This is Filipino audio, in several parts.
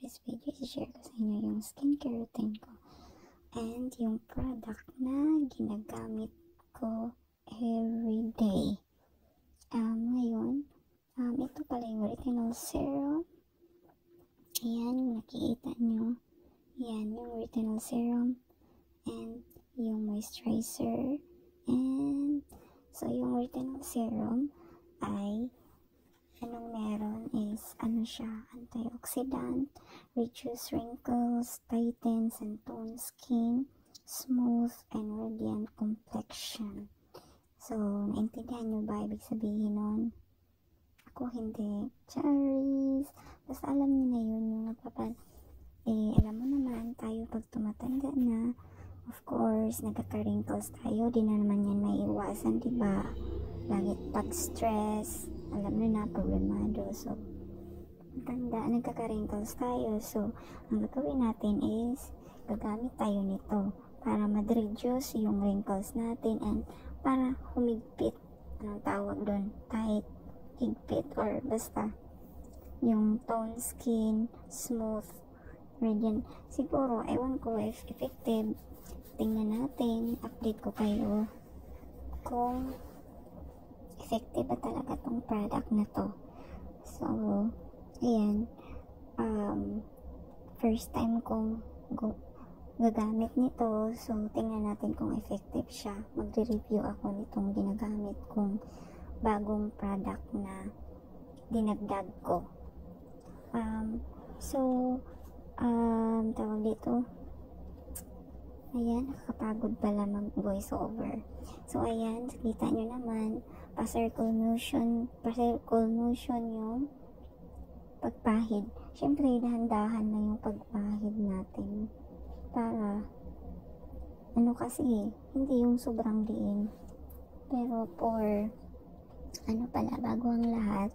this video, i-share ko sa inyo yung skincare routine ko and yung product na ginagamit ko everyday. Ngayon, ito pala yung retinol serum. Ayan, yung nakikita nyo. Ayan, yung retinol serum and yung moisturizer. And so, yung retinol serum ay anong meron is, siya, antioxidant, reduce wrinkles, tightens and tones skin, smooth and radiant complexion. So, naintindihan nyo ba ibig sabihin nun? Ako hindi. Cherries. Basta alam nyo na yun, yung alam mo naman, tayo pag tumatanda na, of course, nagkaka-wrinkles tayo, di na naman yan maiiwasan, diba? Lagi pag stress, alam nyo na, problemado. So, tanda, nagkaka-wrinkles tayo. So, ang gagawin natin is, gagamit tayo nito para ma-reduce yung wrinkles natin and para humigpit. Anong tawag doon? Tight, higpit, or basta yung tone skin, smooth, radiant. Siguro, ewan ko if effective. Tingnan natin, update ko kayo kung effective ba talaga tong product na to. So, ayan, first time kong gagamit nito, so tingnan natin kung effective siya. Magre-review ako nitong ginagamit kong bagong product na dinagdag ko. Tawag dito, ayan, nakakapagod pala mag voice over. So, ayan, kita nyo naman, pa-circle motion yung pagpahid. Siyempre, dahan-dahan na yung pagpahid natin. Para, kasi, hindi yung sobrang diin. Pero, bago ang lahat,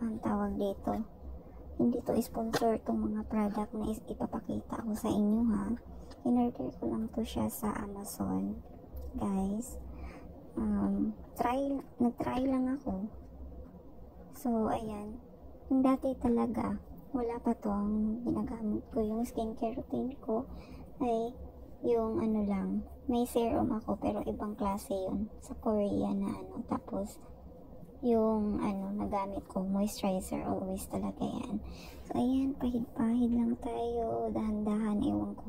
ang tawag dito, hindi to sponsor tong mga product na ipapakita ko sa inyo, ha. In-order ko lang to siya sa Amazon, guys. Nag-try lang ako. So, ayan. Yung dati talaga, wala pa to ang ginagamit ko. Yung skincare routine ko ay yung lang. May serum ako pero ibang klase yun. Sa Korea na Tapos, yung nagamit ko, moisturizer, always talaga yan. So, ayan, pahid-pahid lang tayo, dahan-dahan, ewan ko.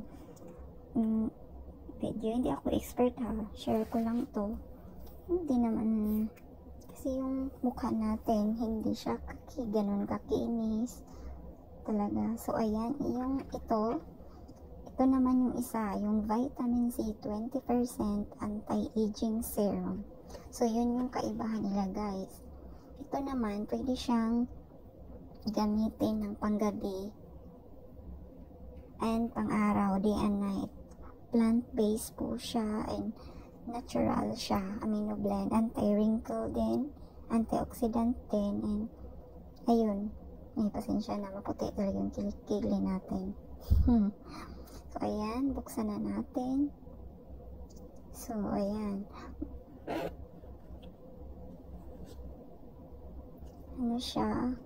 Video, hindi ako expert, ha. Share ko lang to. Hindi naman, kasi yung mukha natin, hindi siya ganun kakinis. Talaga. So, ayan, ito naman yung isa, yung vitamin C 20% anti-aging serum. So, yun yung kaibahan nila, guys. Ito naman, pwede siyang gamitin ng panggabi and pang-araw, day and night. Plant-based po siya and natural siya. Amino blend, anti-wrinkle din, antioxidant din, and ayun, may pasensya na, maputi talaga yung kilikili natin. So, ayan, buksan na natin. So, ayan. Siya?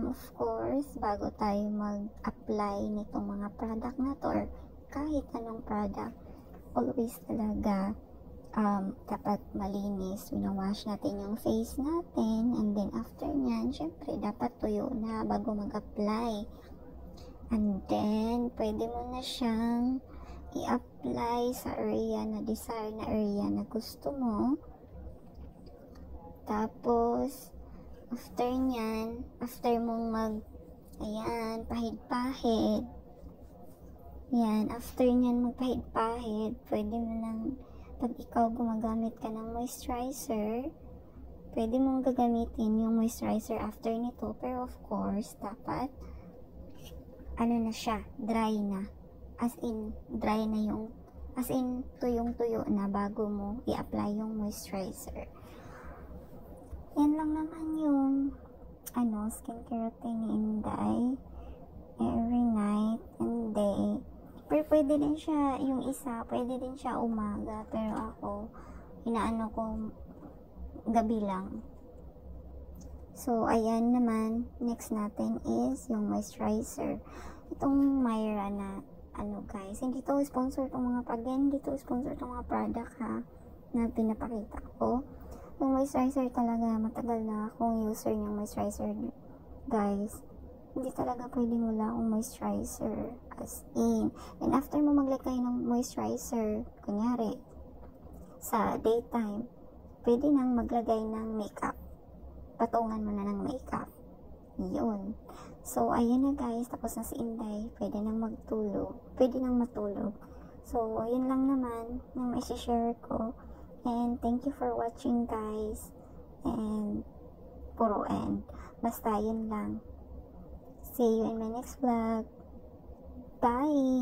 Of course, bago tayo mag-apply nitong mga product na to, or kahit anong product, always talaga, dapat malinis. Winawash natin yung face natin, and then after nyan, syempre, dapat tuyo na bago mag-apply. And then, pwede mo na siyang i-apply sa area na desired na area na gusto mo. Tapos, after nyan, after mong ayan, pahid-pahid. Yan, after nyan magpahid-pahid, pwede mo nang, pag ikaw gumagamit ka ng moisturizer, pwede mong gagamitin yung moisturizer after nito. Pero of course, dapat, na siya, dry na. As in, dry na yung, as in, tuyong-tuyo na bago mo i-apply yung moisturizer. Yan lang naman yung skincare routine ni Inday every night and day. Pero pwede din siya, yung isa, pwede din siya umaga. Pero ako, ko gabi lang. So, ayan naman, next natin is yung moisturizer. Itong Myra na, guys, hindi to sponsor itong mga hindi to sponsor itong mga product ha, na pinapakita ko. Yung moisturizer talaga, matagal na akong user ng moisturizer, guys. Hindi talaga pwedeng wala akong moisturizer, as in. And after mo maglagay ng moisturizer, kunyari, sa daytime, pwede nang maglagay ng makeup. Patungan mo na ng makeup. Yun. So, ayun na guys. Tapos na si Inday. Pwede nang magtulog. Pwede nang matulog. So, yun lang naman yung may-share ko. And thank you for watching guys. And puro end. Basta yun lang. See you in my next vlog. Bye!